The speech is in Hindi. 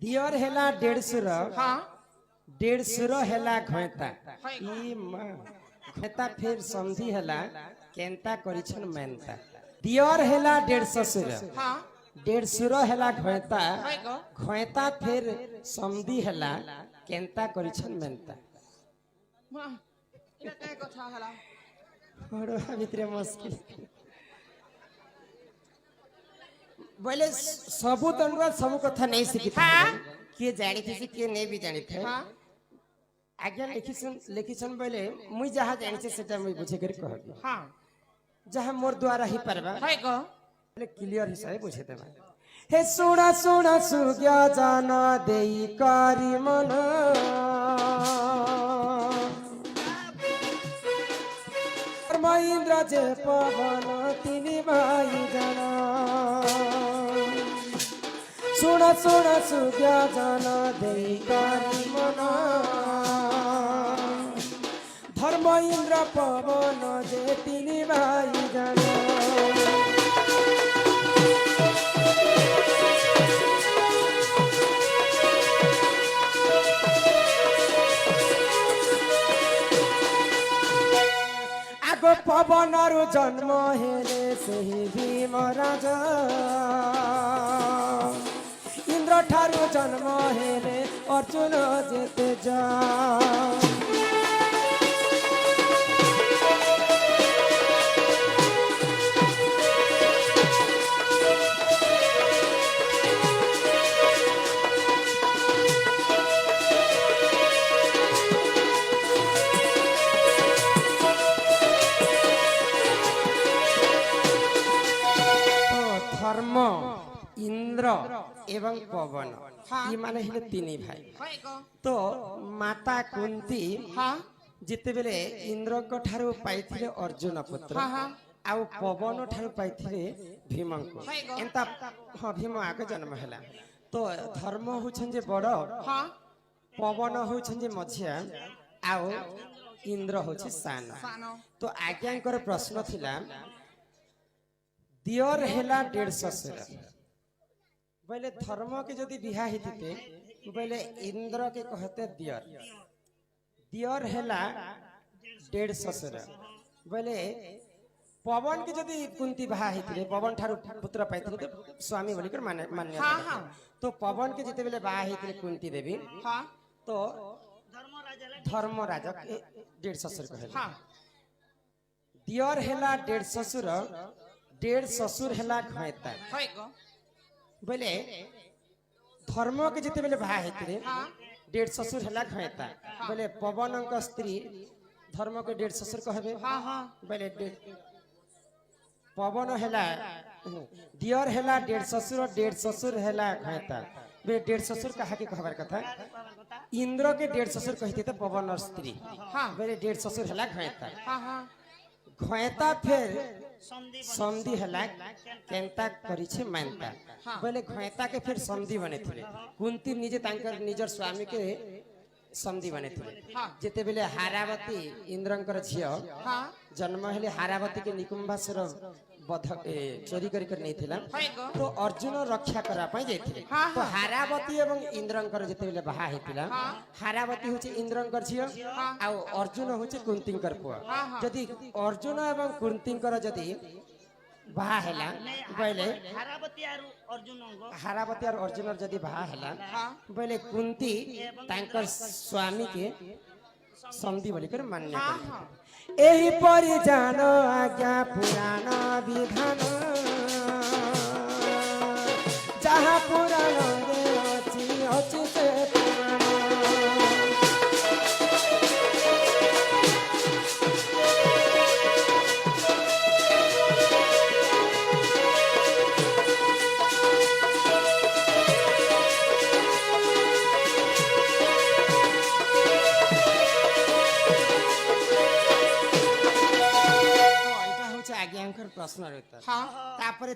दियर हेला 150 हाँ 150 हेला घैता ई मां घैता फिर समझी हेला केंता करिछन मेनता दियर हेला 150 हाँ 150 हेला घैता हाय गो घैता फिर समझी हेला केंता करिछन मेनता मां इना काय कथा हला और भितरे मुश्किल बोले सबु तंडुआ सब कथा नहीं सीखी था किए जानी थी किए नहीं भी जानी थे हाँ आज्ञा लिखिसन बोले मुई जहाँ जानी से सेटा मुई बुझे कर कहबी हाँ जहाँ मोर द्वारा ही परबा हाय गो बोले क्लियर हिसाब बुझे देबा हे सोना सोना सुग्या जाना देई कारी मन इंद्र जे पवन तिनी भाई जाना सुन सुन सुग्या जाना देई कारी मन धर्म इंद्र पवन जे तिनी भाई जाना आगो पवनरु जन्म हेले सही भीम राजा इंद्र ठारु जन्म हेले अर्जुन जेते जा धर्म इंद्र एवं पवन ये माने हिले तीन भाई हाय गो तो माता कुंती हाँ जिते बेले इंद्र को ठारु पाइथिले अर्जुन पुत्र हाँ हाँ आउ पवन ठारु पाइथिले भीम को हाय गो एंता हां भीम आगे जन्म हैला तो धर्म होछन जे बड़ हाँ पवन होछन जे मझिया आउ इंद्र होछि साना सानो तो आज्ञांकर प्रश्न थिला दियर हेला 150 बोले धर्म के जदि बिहा हिते बोले इंद्र के कहते दियर दियर हेला 150 बोले पवन के जदि कुंती बिहा हिते पवन ठारु पुत्र पाइथिले तो स्वामी बोलिकर मान्य हाँ हाँ तो पवन के जिते बेले बिहा हिते कुंती देवी हाँ तो धर्म राजा 150 कहले हाँ दियर हेला 150 150 हेला घैता हाय गो बोले धर्म के जिते बेले भा हेतिरे हाँ 150 हेला घैता बोले पवन का स्त्री धर्म के 150 कहबे हाँ हाँ बोले पवन हेला दियर हेला 150 150 हेला घैता बे 150 कहा के कहबार कथा इंद्र के 150 कहते तो पवन और स्त्री हाँ बोले 150 हेला घैता हाँ हाँ घैता फिर समधी हेला केंता करिछे मानता बोले घैता के फिर समधी बने थिले कुंती निजे तांकर निजर स्वामी के समधी बने थिले जेते बेले हारावती इंद्रंकर झियो हाँ जन्म हेले हारावती के निकुंभासुर बध चोरी करी कर नहीं थिला तो अर्जुन रक्षा करा पई जाइथिले तो हारावती एवं इंद्रंकर जेते बेले बाहा हेतिला हारावती होचे इंद्रंकर झियो आ अर्जुन होचे कुंतींकर पुआ जदि अर्जुन एवं कुंतींकर जदि बाहा हेला बोले हारावती और अर्जुन जदि बाहा हेला बोले कुंती तांकर स्वामी के समधी बोलिकर मान्य करथिले एही परि जान आज्ञा पुराण विधान जहाँ पुराण रे अछि से पुराण आज्ञांकर प्रश्न रहता हाँ तापरे